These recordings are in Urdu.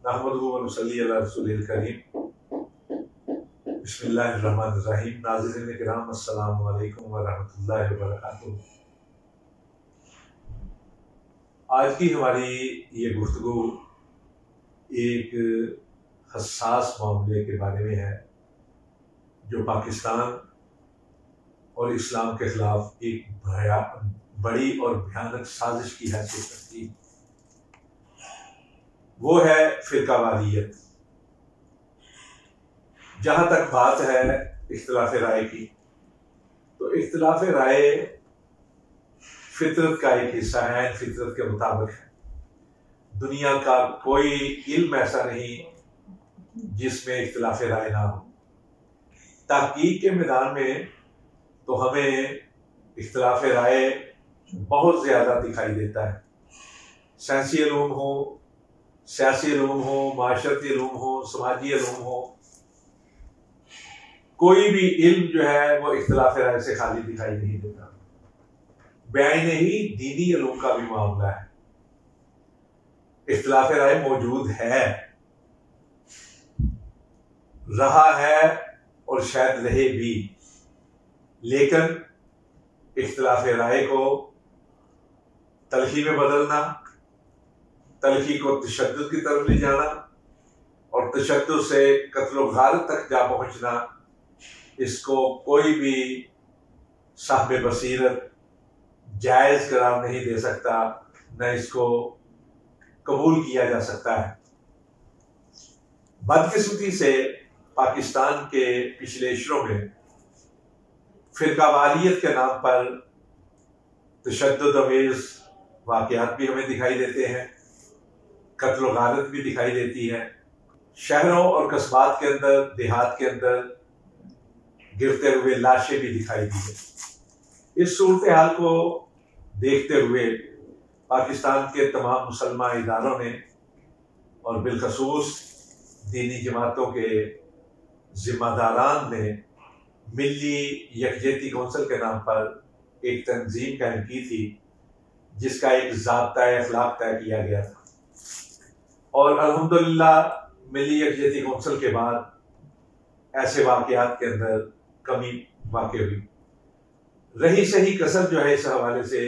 نحمدہ و نصلی علی رسول الکریم بسم اللہ الرحمن الرحیم۔ ناظرین کرام السلام علیکم ورحمۃ اللہ وبرکاتہ۔ آج کی ہماری یہ گفتگو ایک حساس معاملے کے بارے میں ہے جو پاکستان اور اسلام کے خلاف ایک بڑی اور بھیانک سازش کی حیثیت رکھتی ہے۔ وہ ہے فرقہ واریت۔ جہاں تک بات ہے اختلاف رائے کی، تو اختلاف رائے فطرت کا ایک حصہ ہے، فطرت کے مطابق ہے۔ دنیا کا کوئی علم ایسا نہیں جس میں اختلاف رائے نہ ہو۔ تحقیق کے میدان میں تو ہمیں اختلاف رائے بہت زیادہ دکھائی دیتا ہے۔ سائنسی علوم ہو، سیاسی علوم ہو، معاشرتی علوم ہو، سماجی علوم ہو، کوئی بھی علم جو ہے وہ اختلاف رائے سے خالی دکھائی نہیں دیتا۔ بعینہ ہی دینی علوم کا بھی معاملہ ہے، اختلاف رائے موجود ہے، رہا ہے اور شاید رہے بھی، لیکن اختلاف رائے کو تلخی میں بدلنا، تلخی کو تشدد کی طرف لے جانا اور تشدد سے قتل و غارت تک جا پہنچنا، اس کو کوئی بھی صاحب بصیرت جائز قرار نہیں دے سکتا، نہ اس کو قبول کیا جا سکتا ہے۔ بدقسمتی سے پاکستان کے پچھلے عشروں میں فرقہ واریت کے نام پر تشدد آمیز واقعات بھی ہمیں دکھائی دیتے ہیں، قتل و غارت بھی دکھائی دیتی ہے۔ شہروں اور قصبات کے اندر، دیہات کے اندر گرتے ہوئے لاشیں بھی دکھائی دی ہیں۔ اس صورتحال کو دیکھتے ہوئے پاکستان کے تمام مسلمان اداروں نے اور بالخصوص دینی جماعتوں کے ذمہ داران نے ملی یکجہتی کونسل کے نام پر ایک تنظیم قائم کی تھی، جس کا ایک ضابطۂ اخلاق طے کیا گیا تھا، اور الحمدللہ ملی یکجہتی کونسل کے بعد ایسے واقعات کے اندر کمی واقع ہوئی۔ رہی صحیح کسر جو ہے اس حوالے سے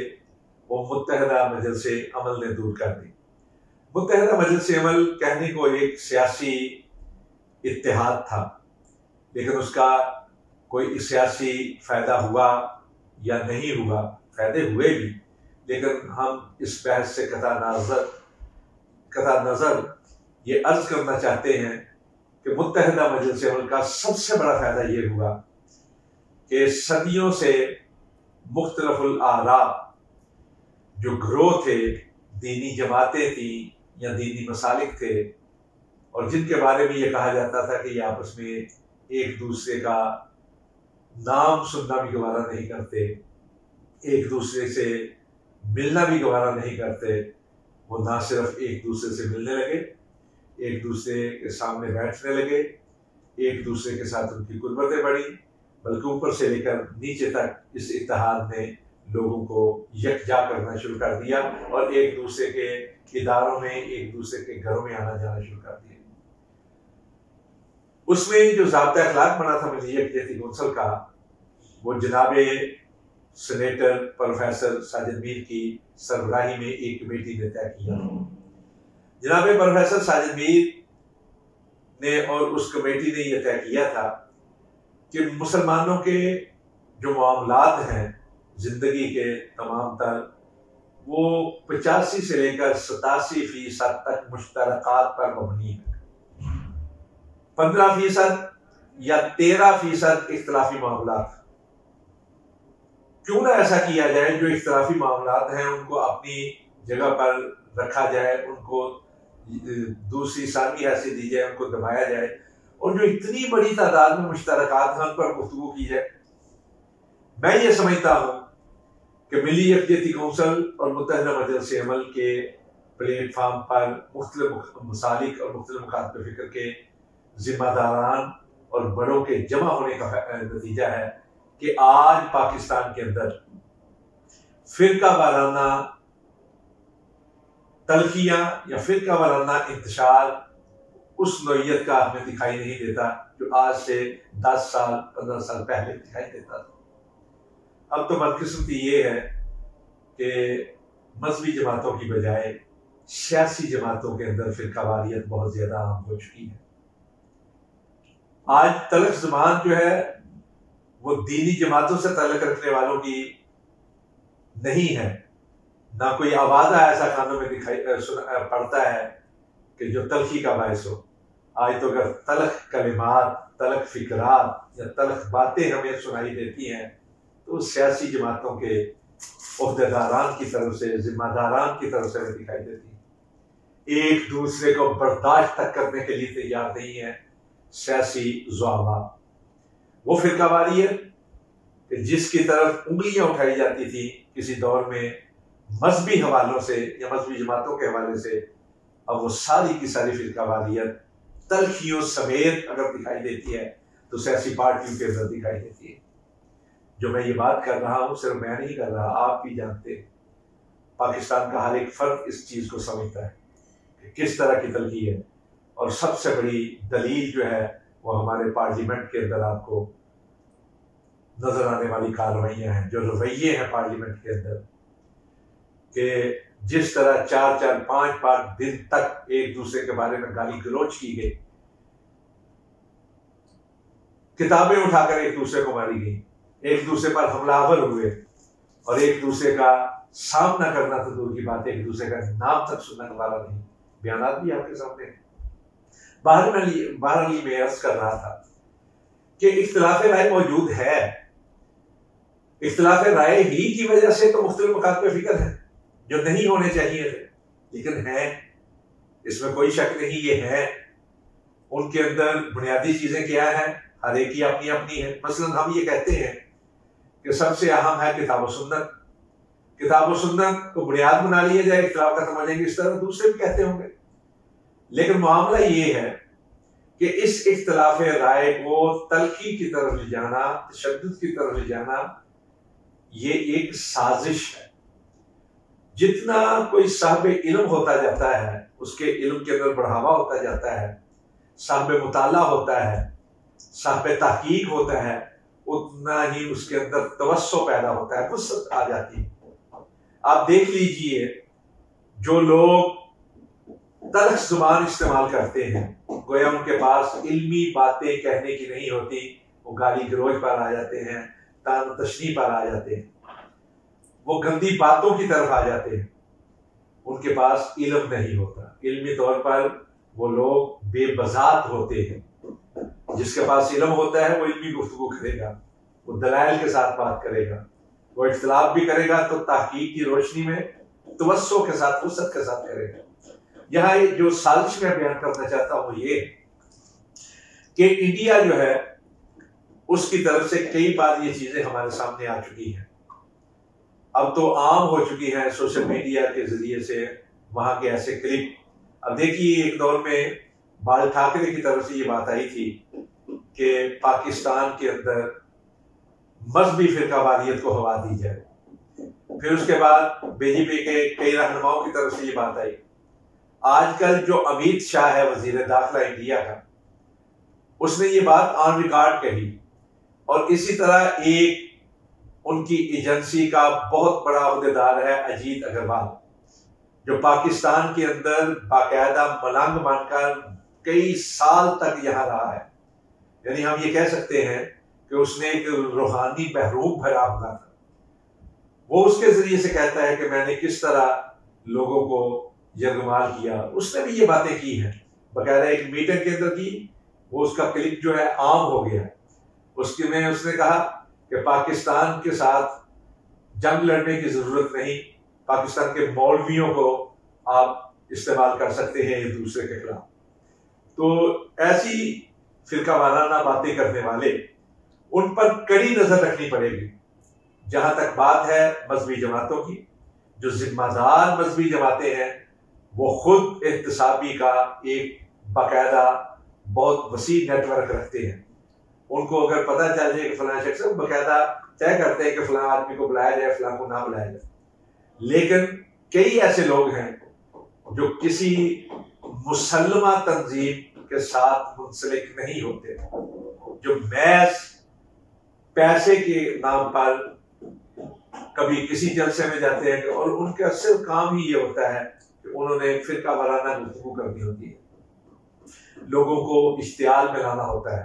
وہ متحدہ مجلس عمل نے دور کر دی۔ متحدہ مجلس عمل کہنے کو ایک سیاسی اتحاد تھا، لیکن اس کا کوئی سیاسی فائدہ ہوا یا نہیں ہوا، فائدے ہوئے بھی، لیکن ہم اس بحث سے قطع نظر یہ عرض کرنا چاہتے ہیں کہ متحدہ مجلس عمل کا سب سے بڑا فائدہ یہ ہوا کہ صدیوں سے مختلف الآراء جو گروہ تھے، دینی جماعتیں تھیں یا دینی مسالک تھے، اور جن کے بارے میں یہ کہا جاتا تھا کہ یہ آپس میں ایک دوسرے کا نام سننا بھی گوارا نہیں کرتے، ایک دوسرے سے ملنا بھی گوارا نہیں کرتے، وہ نہ صرف ایک دوسرے سے ملنے لگے، ایک دوسرے کے سامنے بیٹھنے لگے، ایک دوسرے کے ساتھ ان کی قربتیں بڑھی، بلکہ اوپر سے لے کر نیچے تک اس اتحاد نے لوگوں کو یکجا کرنا شروع کر دیا اور ایک دوسرے کے اداروں میں، ایک دوسرے کے گھروں میں آنا جانا شروع کر دیا۔ اس میں جو ضابطۂ اخلاق بنا تھا ملی یکجہتی کونسل کا، وہ جناب سینیٹر پروفیسر ساجد میر کی سربراہی میں ایک کمیٹی نے طے کیا۔ جناب پروفیسر ساجد میر نے اور اس کمیٹی نے یہ طے کیا تھا کہ مسلمانوں کے جو معاملات ہیں زندگی کے تمام تر، وہ 85 سے لے کر 87% تک مشترکات پر مبنی ہے، 15% یا 13% اختلافی معاملات۔ کیوں نہ ایسا کیا جائے، جو اختلافی معاملات ہیں ان کو اپنی جگہ پر رکھا جائے، ان کو دوسری ثانی حیثیت دی جائے، ان کو دبایا جائے، اور جو اتنی بڑی تعداد میں مشترکات ہیں ان پر گفتگو کی جائے۔ میں یہ سمجھتا ہوں کہ ملی یکجہتی کونسل اور متحدہ مجلس عمل کے پلیٹ فارم پر مختلف مسالک اور مختلف مکاتب فکر کے ذمہ داران اور بڑوں کے جمع ہونے کا نتیجہ ہے کہ آج پاکستان کے اندر فرقہ وارانہ تلخیاں یا فرقہ وارانہ انتشار اس نوعیت کا ہمیں دکھائی نہیں دیتا جو آج سے 10 سال 15 سال پہلے دکھائی دیتا تھا۔ اب تو بدقسمتی یہ ہے کہ مذہبی جماعتوں کی بجائے سیاسی جماعتوں کے اندر فرقہ واریت بہت زیادہ عام ہو چکی ہے۔ آج تلخ زبان جو ہے وہ دینی جماعتوں سے تعلق رکھنے والوں کی نہیں ہے، نہ کوئی آوازہ ایسا کانوں میں پڑتا ہے کہ جو تلخی کا باعث ہو۔ آج تو اگر تلخ کلمات، تلخ فکرات یا تلخ باتیں ہمیں سنائی دیتی ہیں تو سیاسی جماعتوں کے عہدیداران کی طرف سے، ذمہ داران کی طرف سے ہمیں دکھائی دیتی ہیں۔ ایک دوسرے کو برداشت تک کرنے کے لیے تیار نہیں ہے سیاسی زعما۔ وہ فرقہ واریت کہ جس کی طرف انگلیاں اٹھائی جاتی تھی کسی دور میں مذہبی حوالوں سے یا مذہبی جماعتوں کے حوالے سے، اب وہ ساری کی ساری فرقہ واریت تلخیوں سمیت اگر دکھائی دیتی ہے تو سیاسی پارٹیوں کے اندر دکھائی دیتی ہے۔ جو میں یہ بات کر رہا ہوں صرف میں نہیں کر رہا، آپ بھی جانتے ہیں، پاکستان کا ہر ایک فرد اس چیز کو سمجھتا ہے کہ کس طرح کی تلخی ہے۔ اور سب سے بڑی دلیل جو ہے وہ ہمارے پارلیمنٹ کے اندر آپ کو نظر آنے والی کارروائیاں ہیں، جو رویے ہیں پارلیمنٹ کے اندر، کہ جس طرح 4 5 دن تک ایک دوسرے کے بارے میں گالی گلوچ کی گئی، کتابیں اٹھا کر ایک دوسرے کو ماری گئی، ایک دوسرے پر حملہ آور ہوئے، اور ایک دوسرے کا سامنا کرنا تو دور کی بات ہے، ایک دوسرے کا نام تک سننے والا نہیں۔ بیانات بھی آپ کے سامنے ہیں۔ بہرحال میں عرض کر رہا تھا کہ اختلاف رائے موجود ہے، اختلاف رائے ہی کی وجہ سے تو مختلف مکاتب فکر ہیں جو نہیں ہونے چاہیے تھے، لیکن ہیں، اس میں کوئی شک نہیں، یہ ہیں۔ ان کے اندر بنیادی چیزیں کیا ہیں؟ ہر ایک کی اپنی اپنی ہے۔ مثلا ہم یہ کہتے ہیں کہ سب سے اہم ہے کتاب و سنت، کتاب و سنت کو بنیاد بنا لیا جائے، اختلاف ختم ہو جائیں گے، اس طرح دوسرے بھی کہتے ہوں گے۔ لیکن معاملہ یہ ہے کہ اس اختلاف رائے کو تلخی کی طرف لے جانا، تشدد کی طرف لے جانا، یہ ایک سازش ہے۔ جتنا کوئی صاحب علم ہوتا جاتا ہے، اس کے علم کے اندر بڑھاوا ہوتا جاتا ہے، صاحب مطالعہ ہوتا ہے، صاحب تحقیق ہوتا ہے، اتنا ہی اس کے اندر توسع پیدا ہوتا ہے، وسعت آ جاتی ہے۔ آپ دیکھ لیجئے جو لوگ تلخ زبان استعمال کرتے ہیں، گویا ان کے پاس علمی باتیں کہنے کی نہیں ہوتی، وہ گالی گلوچ پر آ جاتے ہیں، تان تشنیع پر آ جاتے ہیں، وہ گندی باتوں کی طرف آ جاتے ہیں۔ ان کے پاس علم نہیں ہوتا، علمی طور پر وہ لوگ بے بذات ہوتے ہیں۔ جس کے پاس علم ہوتا ہے وہ علمی گفتگو کرے گا، وہ دلائل کے ساتھ بات کرے گا، وہ اختلاف بھی کرے گا تو تحقیق کی روشنی میں توسع کے ساتھ، وسعت کے ساتھ کرے گا۔ یہاں جو سازش میں بیان کرنا چاہتا ہوں یہ کہ انڈیا جو ہے اس کی طرف سے کئی بار یہ چیزیں ہمارے سامنے آ چکی ہیں، اب تو عام ہو چکی ہیں سوشل میڈیا کے ذریعے سے، وہاں کے ایسے کلپ۔ اب دیکھیے ایک دور میں بال ٹھاکرے کی طرف سے یہ بات آئی تھی کہ پاکستان کے اندر مذہبی فرقہ واریت کو ہوا دی جائے، پھر اس کے بعد بی جے پی کے کئی رہنماؤں کی طرف سے یہ بات آئی۔ آج کل جو امیت شاہ ہے وزیر داخلہ انڈیا کا، اس نے یہ بات آن ریکارڈ کہی، اور اسی طرح ایک ان کی ایجنسی کا بہت بڑا عہدیدار ہے اجیت اگروال، جو پاکستان کے اندر باقاعدہ ملنگ بن کر کئی سال تک یہاں رہا ہے۔ یعنی ہم یہ کہہ سکتے ہیں کہ اس نے ایک روحانی بحروب بھرا ہوا تھا۔ وہ اس کے ذریعے سے کہتا ہے کہ میں نے کس طرح لوگوں کو یرغمال کیا۔ اس نے بھی یہ باتیں کی ہیں، باقاعدہ ایک میٹنگ کے اندر کی، وہ اس کا کلپ جو ہے عام ہو گیا۔ اس نے کہا کہ پاکستان کے ساتھ جنگ لڑنے کی ضرورت نہیں، پاکستان کے مولویوں کو آپ استعمال کر سکتے ہیں ایک دوسرے کے خلاف۔ تو ایسی فرقہ وارانہ باتیں کرنے والے، ان پر کڑی نظر رکھنی پڑے گی۔ جہاں تک بات ہے مذہبی جماعتوں کی، جو ذمہ دار مذہبی جماعتیں ہیں وہ خود احتسابی کا ایک باقاعدہ بہت وسیع نیٹ ورک رکھتے ہیں۔ ان کو اگر پتہ چل جائے کہ فلاں شخص، باقاعدہ طے کرتے ہیں کہ فلاں آدمی کو بلایا جائے، فلاں کو نہ بلایا جائے۔ لیکن کئی ایسے لوگ ہیں جو کسی مسلمہ تنظیم کے ساتھ منسلک نہیں ہوتے، جو محض پیسے کے نام پر کبھی کسی جلسے میں جاتے ہیں اور ان کا صرف کام ہی یہ ہوتا ہے کہ انہوں نے فرقہ وارانہ گفتگو کرنی ہوتی ہے، لوگوں کو اشتعال میں لانا ہوتا ہے،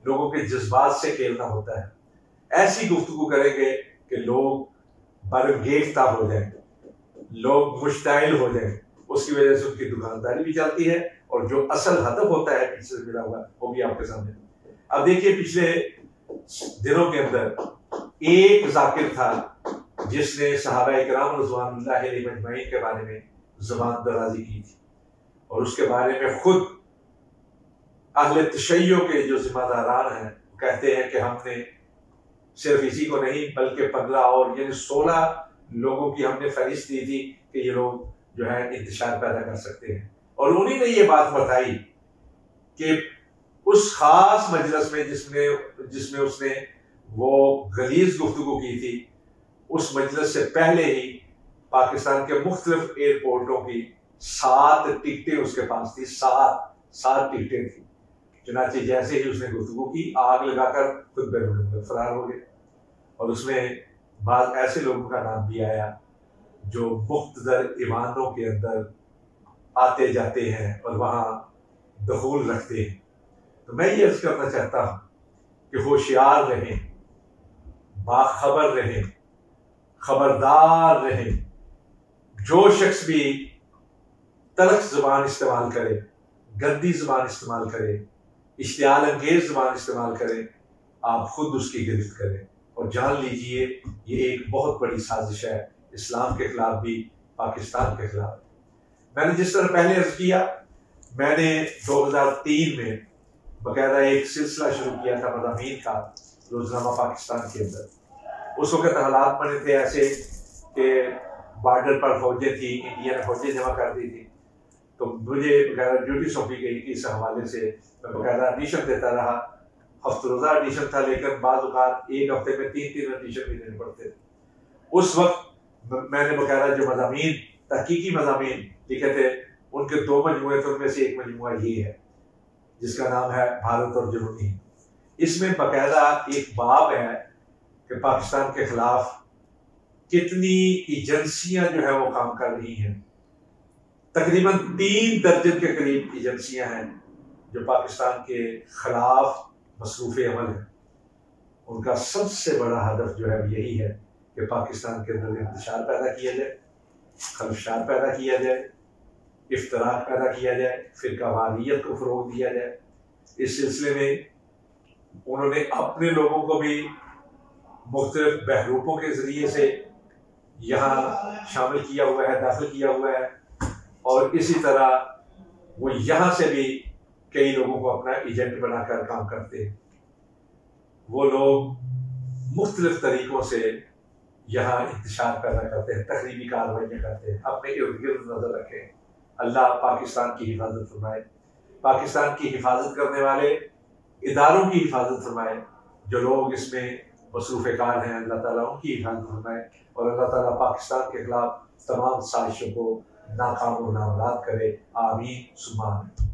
لوگوں کے جذبات سے کھیلنا ہوتا ہے۔ ایسی گفتگو کریں گے کہ لوگ برگیفتہ ہو جائیں، لوگ مشتعل ہو جائیں، اس کی وجہ سے ان کی دکانداری بھی چلتی ہے، اور جو اصل ہدف ہوتا ہے پیچھے سے ملا ہوا وہ بھی آپ کے سامنے۔ اب دیکھیے پچھلے دنوں کے اندر ایک ذاکر تھا جس نے صحابہ اکرام رضوان اللہ علیہ مجمعین کے بارے میں زبان درازی کی تھی، اور اس کے بارے میں خود اہل تشیع کے جو ذمہ داران ہیں کہتے ہیں کہ ہم نے صرف اسی کو نہیں بلکہ 15 اور یعنی 16 لوگوں کی ہم نے فہرست دی تھی کہ یہ لوگ جو ہے انتشار پیدا کر سکتے ہیں، اور انہی نے یہ بات بتائی کہ اس خاص مجلس میں جس میں اس نے وہ غلیظ گفتگو کی تھی، اس مجلس سے پہلے ہی پاکستان کے مختلف ایئرپورٹوں کی 7 ٹکٹیں اس کے پاس تھی، 7 ٹکٹیں تھیں۔ چنانچہ جیسے ہی اس نے گفتگو کی آگ لگا کر خود بیرون ملک فرار ہو گئے، اور اس میں بعض ایسے لوگوں کا نام بھی آیا جو مقتدر ایوانوں کے اندر آتے جاتے ہیں اور وہاں دخول رکھتے ہیں۔ تو میں یہ عرض کرنا چاہتا ہوں کہ ہوشیار رہیں، باخبر رہیں، خبردار رہیں۔ جو شخص بھی تلخ زبان استعمال کرے، گندی زبان استعمال کرے، اشتعال انگیز زبان استعمال کرے، آپ خود اس کی گرفت کریں، اور جان لیجئے یہ ایک بہت بڑی سازش ہے، اسلام کے خلاف بھی، پاکستان کے خلاف۔ میں نے جس طرح پہلے عرض کیا، میں نے 2003 میں باقاعدہ ایک سلسلہ شروع کیا تھا مضامین کا روزنامہ پاکستان کے اندر۔ اس وقت حالات بنے تھے ایسے کہ بارڈر پر فوجیں تھیں، انڈیا نے فوجیں جمع کر دی تھی، تو مجھے باقاعدہ ڈیوٹی سونپی گئی کہ اس حوالے سے میں باقاعدہ ایڈیشن دیتا رہا۔ ہفتہ روزہ ایڈیشن تھا، لیکن بعض اوقات ایک ہفتے میں 3 ایڈیشن بھی دینے پڑتے تھے۔ اس وقت میں نے باقاعدہ جو مضامین، تحقیقی مضامین لکھے تھے، ان کے 2 مجموعے تھے، ان میں سے ایک مجموعہ یہ ہے جس کا نام ہے بھارت اور جنونی۔ اس میں باقاعدہ ایک باب ہے کہ پاکستان کے خلاف کتنی ایجنسیاں جو ہے وہ کام کر رہی ہیں۔ تقریباً 3 درجن کے قریب ایجنسیاں ہیں جو پاکستان کے خلاف مصروف عمل ہیں۔ ان کا سب سے بڑا ہدف جو ہے یہی ہے کہ پاکستان کے اندر انتشار پیدا کیا جائے، خلفشار پیدا کیا جائے، افتراق پیدا کیا جائے، فرقہ واریت کو فروغ دیا جائے۔ اس سلسلے میں انہوں نے اپنے لوگوں کو بھی مختلف بحروپوں کے ذریعے سے یہاں شامل کیا ہوا ہے، داخل کیا ہوا ہے، اور اسی طرح وہ یہاں سے بھی کئی لوگوں کو اپنا ایجنٹ بنا کر کام کرتے ہیں۔ وہ لوگ مختلف طریقوں سے یہاں انتشار پیدا کرتے ہیں، تخریبی کارروائیاں کرتے ہیں۔ اپنے ارد گرد نظر رکھیں۔ اللہ پاکستان کی حفاظت فرمائے، پاکستان کی حفاظت کرنے والے اداروں کی حفاظت فرمائے، جو لوگ اس میں مصروف کار ہیں، اللہ تعالیٰ ان کی حفاظت فرمائے، اور اللہ تعالیٰ پاکستان کے خلاف تمام سازشوں کو ناکام و نامراد کرے۔ آمین ثم آمین۔